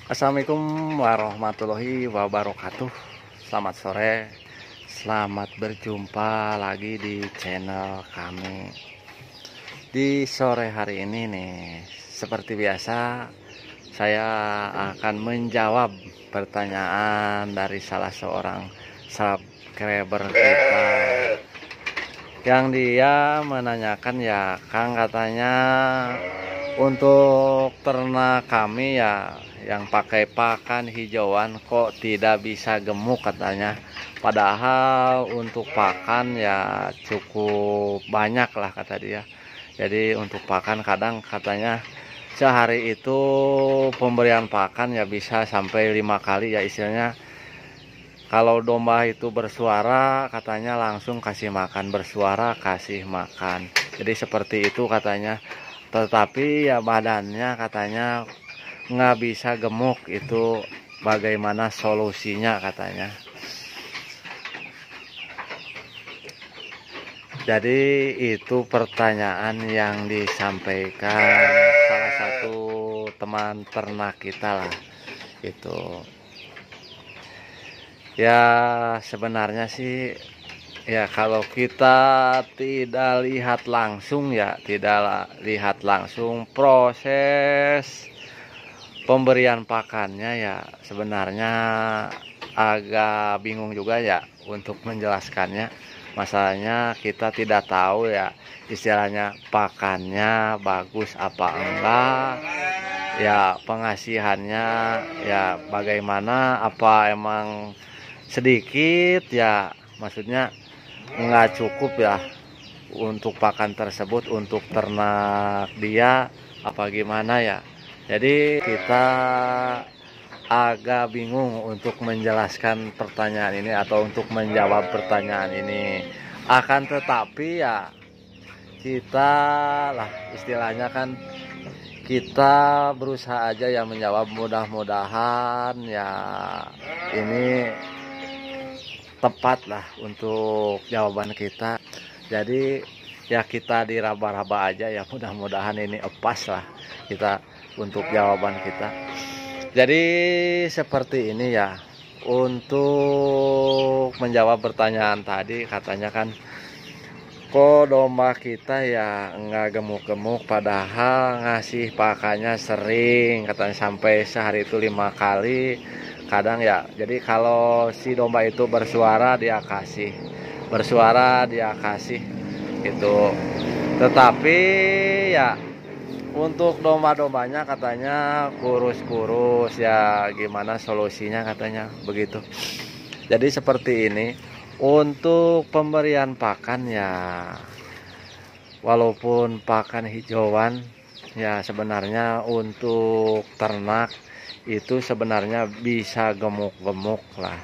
Assalamualaikum warahmatullahi wabarakatuh. Selamat sore, selamat berjumpa lagi di channel kami. Di sore hari ini nih, seperti biasa saya akan menjawab pertanyaan dari salah seorang subscriber kita, yang dia menanyakan, ya Kang, katanya untuk ternak kami ya yang pakai pakan hijauan kok tidak bisa gemuk katanya. Padahal untuk pakan ya cukup banyak lah kata dia. Jadi untuk pakan kadang katanya sehari itu pemberian pakan ya bisa sampai 5 kali ya, istilahnya kalau domba itu bersuara katanya langsung kasih makan, bersuara kasih makan. Jadi seperti itu katanya. Tetapi ya badannya katanya nggak bisa gemuk, itu bagaimana solusinya katanya. Jadi itu pertanyaan yang disampaikan salah satu teman ternak kita lah. Itu ya sebenarnya sih ya kalau kita tidak lihat langsung ya, tidak lihat langsung proses pemberian pakannya ya sebenarnya agak bingung juga ya untuk menjelaskannya. Masalahnya kita tidak tahu ya istilahnya pakannya bagus apa enggak, ya pengasihannya ya bagaimana, apa emang sedikit ya, maksudnya nggak cukup ya untuk pakan tersebut untuk ternak dia apa gimana ya. Jadi kita agak bingung untuk menjelaskan pertanyaan ini atau untuk menjawab pertanyaan ini. Akan tetapi ya kita lah istilahnya kan kita berusaha aja ya menjawab, mudah-mudahan ya ini tepat lah untuk jawaban kita. Jadi ya kita diraba-raba aja ya, mudah-mudahan ini pas lah kita untuk jawaban kita. Jadi seperti ini ya, untuk menjawab pertanyaan tadi katanya kan kok domba kita ya nggak gemuk-gemuk padahal ngasih pakannya sering, katanya sampai sehari itu 5 kali kadang ya. Jadi kalau si domba itu bersuara dia kasih, bersuara dia kasih gitu. Tetapi ya untuk domba-dombanya katanya kurus-kurus ya, gimana solusinya katanya begitu. Jadi seperti ini untuk pemberian pakan ya, walaupun pakan hijauan ya sebenarnya untuk ternak itu sebenarnya bisa gemuk-gemuk lah.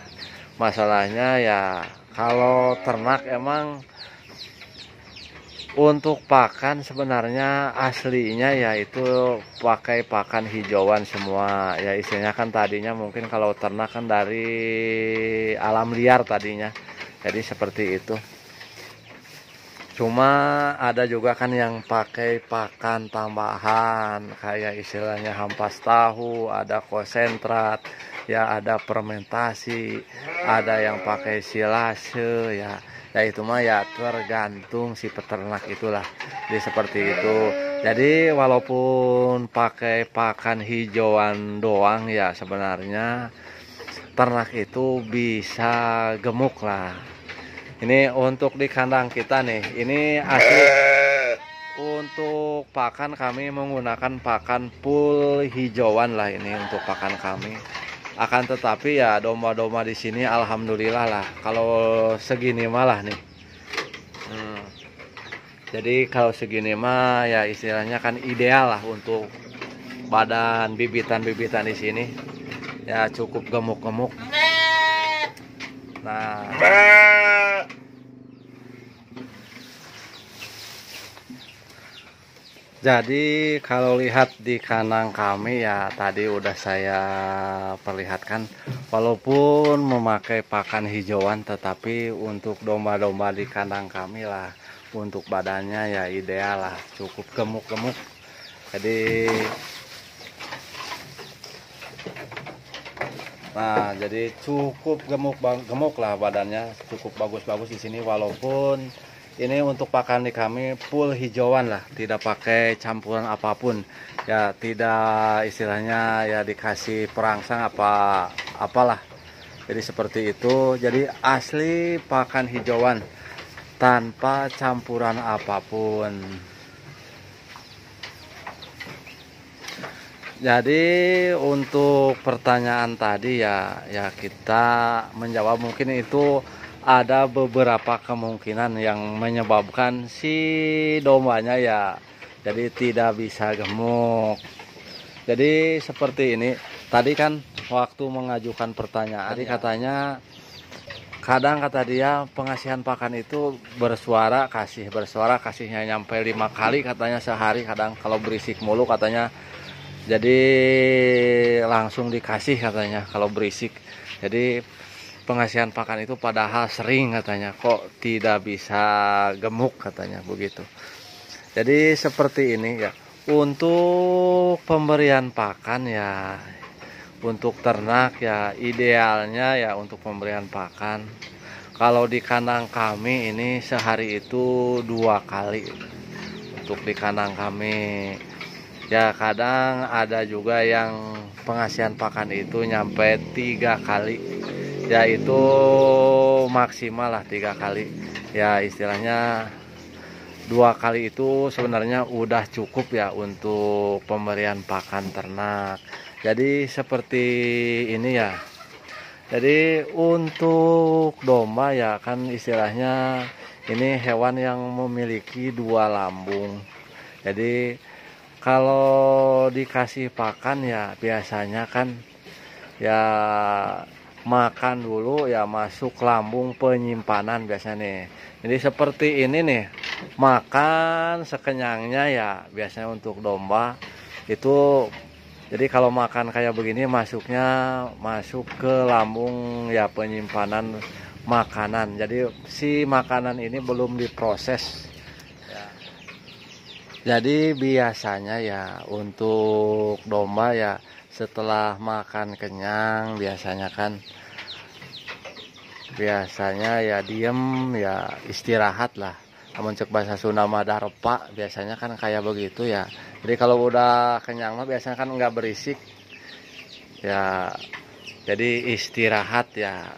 Masalahnya ya kalau ternak emang untuk pakan sebenarnya aslinya yaitu pakai pakan hijauan semua ya, istilahnya kan tadinya mungkin kalau ternak kan dari alam liar tadinya, jadi seperti itu. Cuma ada juga kan yang pakai pakan tambahan kayak istilahnya hampas tahu, ada konsentrat ya, ada fermentasi, ada yang pakai silase ya. Ya itu mah ya tergantung si peternak itulah. Jadi seperti itu. Jadi walaupun pakai pakan hijauan doang ya sebenarnya ternak itu bisa gemuk lah. Ini untuk di kandang kita nih, ini asli untuk pakan kami menggunakan pakan full hijauan lah ini untuk pakan kami. Akan tetapi ya domba-domba di sini alhamdulillah lah kalau segini malah nih. Jadi kalau segini mah ya istilahnya kan ideal lah untuk badan bibitan-bibitan di sini. Ya cukup gemuk-gemuk. Nah, jadi kalau lihat di kandang kami ya tadi udah saya perlihatkan, walaupun memakai pakan hijauan tetapi untuk domba-domba di kandang kami lah untuk badannya ya ideal lah, cukup gemuk-gemuk. Jadi Nah, jadi cukup gemuk lah badannya, cukup bagus-bagus di sini walaupun ini untuk pakan di kami full hijauan lah, tidak pakai campuran apapun. Ya, tidak istilahnya ya dikasih perangsang apalah. Jadi seperti itu. Jadi asli pakan hijauan tanpa campuran apapun. Jadi untuk pertanyaan tadi ya kita menjawab mungkin itu ada beberapa kemungkinan yang menyebabkan si dombanya ya jadi tidak bisa gemuk. Jadi seperti ini. Tadi kan waktu mengajukan pertanyaan tadi katanya kadang kata dia pengasihan pakan itu bersuara kasihnya nyampe 5 kali katanya sehari, kadang kalau berisik mulu katanya jadi langsung dikasih katanya kalau berisik. Jadi pengasihan pakan itu padahal sering katanya kok tidak bisa gemuk katanya begitu. Jadi seperti ini ya. Untuk pemberian pakan ya untuk ternak ya idealnya ya untuk pemberian pakan kalau di kandang kami ini sehari itu 2 kali untuk di kandang kami. Ya kadang ada juga yang pengasihan pakan itu nyampe 3 kali. Ya itu maksimal lah 3 kali. Ya istilahnya 2 kali itu sebenarnya udah cukup ya untuk pemberian pakan ternak. Jadi seperti ini ya. Jadi untuk domba ya kan istilahnya ini hewan yang memiliki 2 lambung. Jadi kalau dikasih pakan ya biasanya kan ya makan dulu ya masuk lambung penyimpanan biasanya nih. Jadi seperti ini nih, makan sekenyangnya ya biasanya untuk domba itu. Jadi kalau makan kayak begini masuk ke lambung ya penyimpanan makanan. Jadi si makanan ini belum diproses. Jadi biasanya ya untuk domba ya setelah makan kenyang biasanya ya diem ya istirahat lah. Namun cek bahasa Sunda mah darepa biasanya kan kayak begitu ya. Jadi kalau udah kenyang mah biasanya kan nggak berisik ya. Jadi istirahat ya.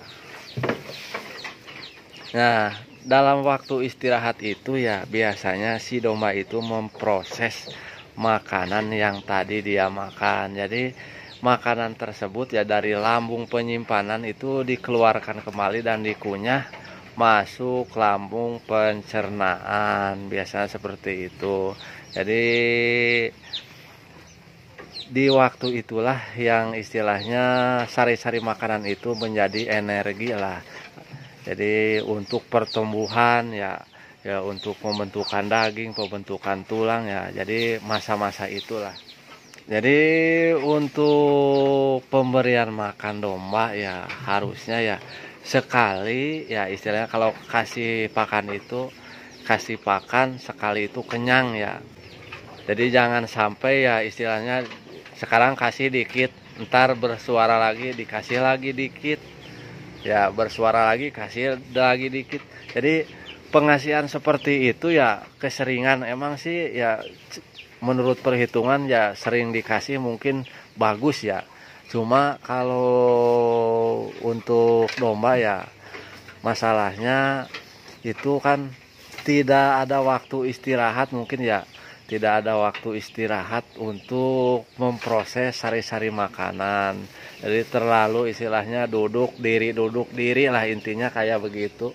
Nah, dalam waktu istirahat itu ya biasanya si domba itu memproses makanan yang tadi dia makan. Jadi makanan tersebut ya dari lambung penyimpanan itu dikeluarkan kembali dan dikunyah masuk lambung pencernaan. Biasanya seperti itu. Jadi di waktu itulah yang istilahnya sari-sari makanan itu menjadi energi lah. Jadi untuk pertumbuhan ya untuk pembentukan daging, pembentukan tulang ya. Jadi masa-masa itulah. Jadi untuk pemberian makan domba ya harusnya ya sekali ya istilahnya kalau kasih pakan sekali itu kenyang ya. Jadi jangan sampai ya istilahnya sekarang kasih dikit, ntar bersuara lagi dikasih lagi dikit. Ya bersuara lagi kasih lagi dikit. Jadi pengasihan seperti itu ya keseringan emang sih ya menurut perhitungan ya sering dikasih mungkin bagus ya. Cuma kalau untuk domba ya masalahnya itu kan tidak ada waktu istirahat mungkin ya. Tidak ada waktu istirahat untuk memproses sari-sari makanan. Jadi terlalu istilahnya duduk diri lah intinya kayak begitu.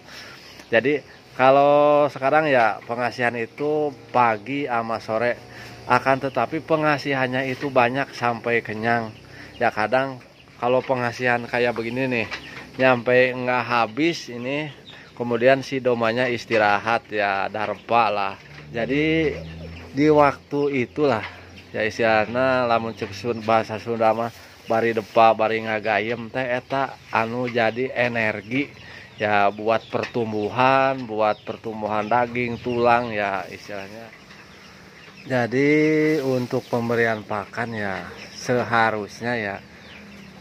Jadi kalau sekarang ya pengasihan itu pagi sama sore. Akan tetapi pengasihannya itu banyak sampai kenyang. Ya kadang kalau pengasihan kayak begini nih nyampe nggak habis ini. Kemudian si domanya istirahat ya darpa lah. Jadi di waktu itulah ya istilahnya lamun cek bahasa Sunda mah bari depa bari ngagayem teh eta anu jadi energi ya buat pertumbuhan daging tulang ya istilahnya. Jadi untuk pemberian pakan ya seharusnya ya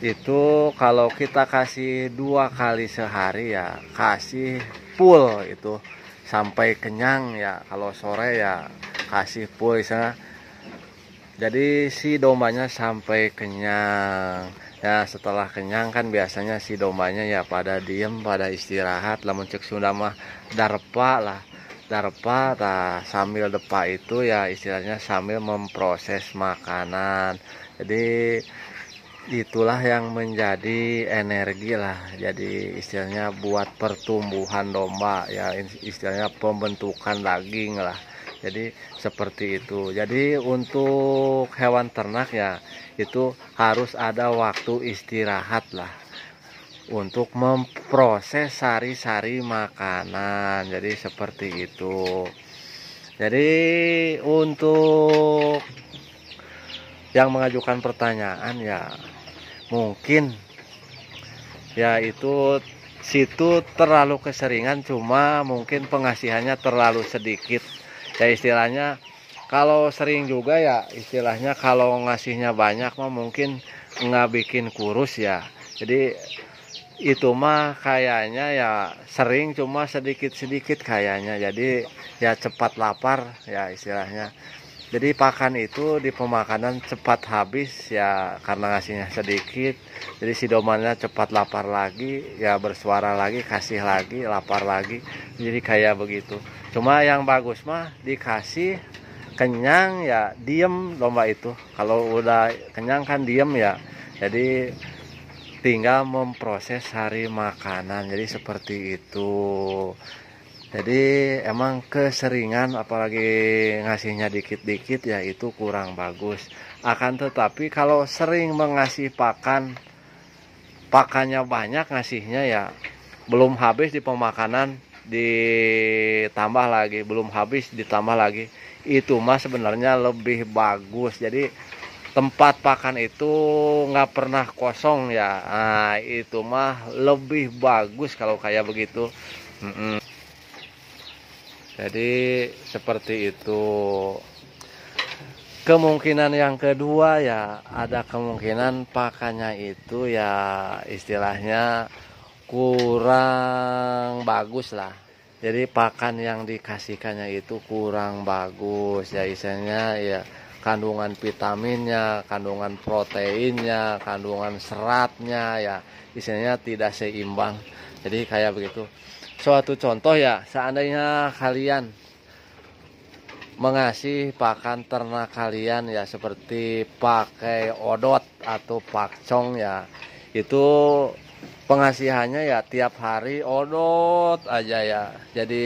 Itu kalau kita kasih 2 kali sehari ya kasih full itu sampai kenyang ya. Kalau sore ya kasih full misalnya. Jadi si dombanya sampai kenyang. Ya setelah kenyang kan biasanya si dombanya ya pada diem, pada istirahat. Lamun cek Sunda mah darpa lah. Darpa sambil depa itu ya istilahnya sambil memproses makanan. Jadi itulah yang menjadi energi lah, jadi istilahnya buat pertumbuhan domba ya, istilahnya pembentukan daging lah, jadi seperti itu. Jadi untuk hewan ternak ya itu harus ada waktu istirahat lah untuk memproses sari-sari makanan, jadi seperti itu. Jadi untuk yang mengajukan pertanyaan ya mungkin ya itu situ terlalu keseringan, cuma mungkin pengasihannya terlalu sedikit ya istilahnya. Kalau sering juga ya istilahnya kalau ngasihnya banyak mah mungkin nggak bikin kurus ya. Jadi itu mah kayaknya ya sering cuma sedikit-sedikit kayaknya, jadi ya cepat lapar ya istilahnya. Jadi pakan itu di pemakanan cepat habis ya karena ngasihnya sedikit. Jadi si domannya cepat lapar lagi, ya bersuara lagi, kasih lagi, lapar lagi. Jadi kayak begitu. Cuma yang bagus mah dikasih kenyang ya diem domba itu. Kalau udah kenyang kan diem ya. Jadi tinggal memproses hari makanan. Jadi seperti itu. Jadi emang keseringan apalagi ngasihnya dikit-dikit ya itu kurang bagus. Akan tetapi kalau sering mengasih pakannya banyak ngasihnya ya belum habis di pemakanan ditambah lagi, belum habis ditambah lagi. Itu mah sebenarnya lebih bagus. Jadi tempat pakan itu nggak pernah kosong ya. Nah, itu mah lebih bagus kalau kayak begitu. Jadi seperti itu. Kemungkinan yang kedua ya ada kemungkinan pakannya itu ya istilahnya kurang bagus lah. Jadi pakan yang dikasihkannya itu kurang bagus ya istilahnya ya, kandungan vitaminnya, kandungan proteinnya, kandungan seratnya ya istilahnya tidak seimbang. Jadi kayak begitu. Suatu contoh ya, seandainya kalian mengasih pakan ternak kalian ya seperti pakai odot atau pakcong ya, itu pengasihannya ya tiap hari odot aja ya. Jadi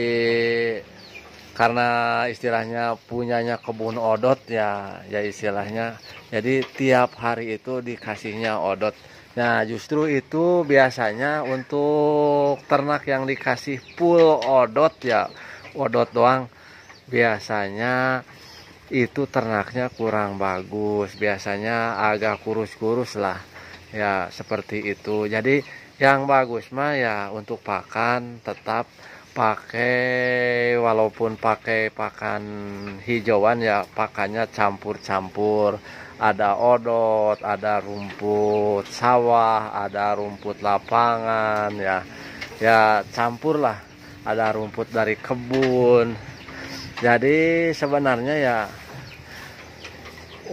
karena istilahnya punyanya kebun odot ya, ya istilahnya. Jadi tiap hari itu dikasihnya odot. Nah justru itu biasanya untuk ternak yang dikasih full odot ya, odot doang, biasanya itu ternaknya kurang bagus, biasanya agak kurus-kurus lah ya seperti itu. Jadi yang bagus mah ya untuk pakan tetap pakai, walaupun pakai pakan hijauan ya pakannya campur-campur. Ada odot, ada rumput sawah, ada rumput lapangan ya. Ya campur lah. Ada rumput dari kebun. Jadi sebenarnya ya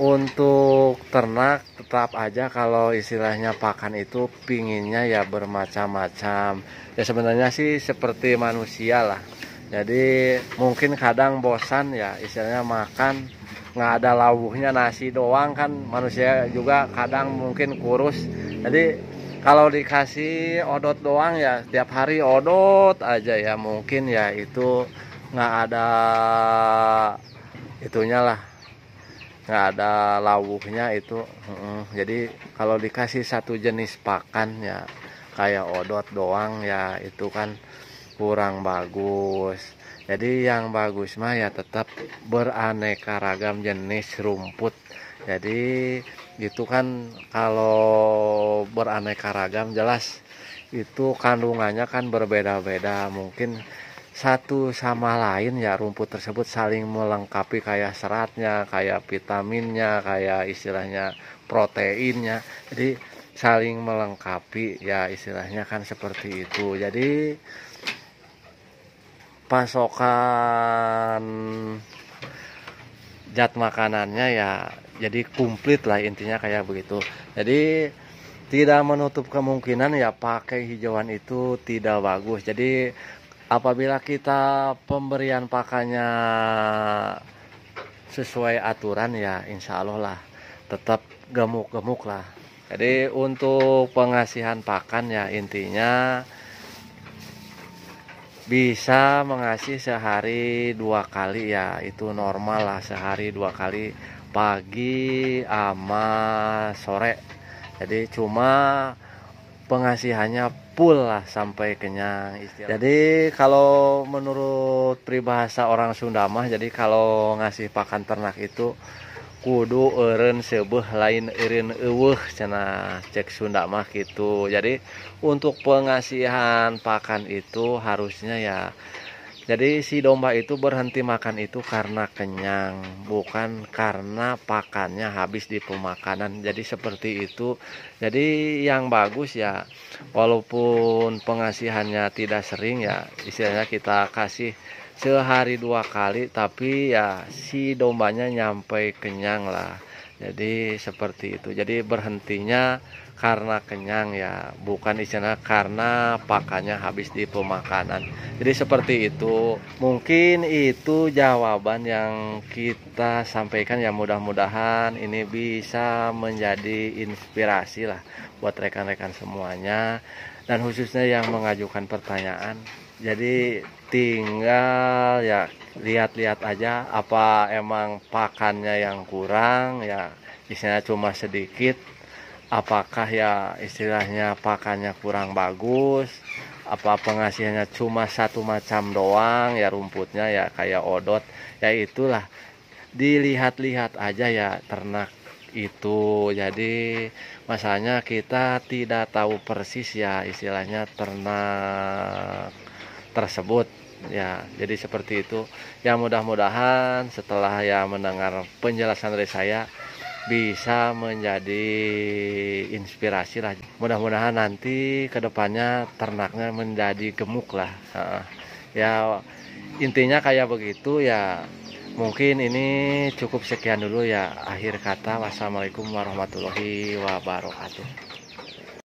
untuk ternak tetap aja kalau istilahnya pakan itu pinginnya ya bermacam-macam. Ya sebenarnya sih seperti manusia lah. Jadi mungkin kadang bosan ya istilahnya makan nggak ada lauhnya, nasi doang kan, manusia juga kadang mungkin kurus. Jadi kalau dikasih odot doang ya tiap hari odot aja ya mungkin ya itu nggak ada itunya lah, nggak ada lauhnya itu. Jadi kalau dikasih satu jenis pakan ya kayak odot doang ya itu kan kurang bagus. Jadi yang bagus mah ya tetap beraneka ragam jenis rumput. Jadi itu kan kalau beraneka ragam jelas itu kandungannya kan berbeda-beda. Mungkin satu sama lain ya rumput tersebut saling melengkapi, kayak seratnya, kayak vitaminnya, kayak istilahnya proteinnya. Jadi saling melengkapi ya, istilahnya kan seperti itu. Jadi pasokan zat makanannya ya jadi komplit lah, intinya kayak begitu. Jadi tidak menutup kemungkinan ya pakai hijauan itu tidak bagus. Jadi apabila kita pemberian pakannya sesuai aturan ya insya Allah lah tetap gemuk-gemuk lah. Jadi untuk pengasihan pakan ya intinya bisa mengasih sehari 2 kali ya, itu normal lah, sehari 2 kali, pagi sama sore. Jadi cuma pengasihannya full lah sampai kenyang istilah. Jadi kalau menurut peribahasa orang Sunda mah, jadi kalau ngasih pakan ternak itu kudu eureun seubeuh lain eureun eueuh cenah cek Sunda mah gitu. Jadi untuk pengasihan pakan itu harusnya ya, jadi si domba itu berhenti makan itu karena kenyang, bukan karena pakannya habis di pemakanan. Jadi seperti itu. Jadi yang bagus ya, walaupun pengasihannya tidak sering ya, istilahnya kita kasih sehari 2 kali, tapi ya si dombanya nyampe kenyang lah. Jadi seperti itu. Jadi berhentinya karena kenyang ya, bukan istilah karena pakannya habis di pemakanan. Jadi seperti itu. Mungkin itu jawaban yang kita sampaikan ya, mudah-mudahan ini bisa menjadi inspirasi lah buat rekan-rekan semuanya, dan khususnya yang mengajukan pertanyaan. Jadi tinggal ya lihat-lihat aja apa emang pakannya yang kurang ya, istilahnya cuma sedikit, apakah ya istilahnya pakannya kurang bagus, apa pengasihannya cuma satu macam doang ya, rumputnya ya kayak odot ya, itulah dilihat-lihat aja ya ternak itu. Jadi masalahnya kita tidak tahu persis ya istilahnya ternak tersebut ya. Jadi seperti itu ya, mudah-mudahan setelah ya mendengar penjelasan dari saya bisa menjadi inspirasi lah. Mudah-mudahan nanti kedepannya ternaknya menjadi gemuk lah. Ya intinya kayak begitu ya. Mungkin ini cukup sekian dulu ya, akhir kata wassalamualaikum warahmatullahi wabarakatuh.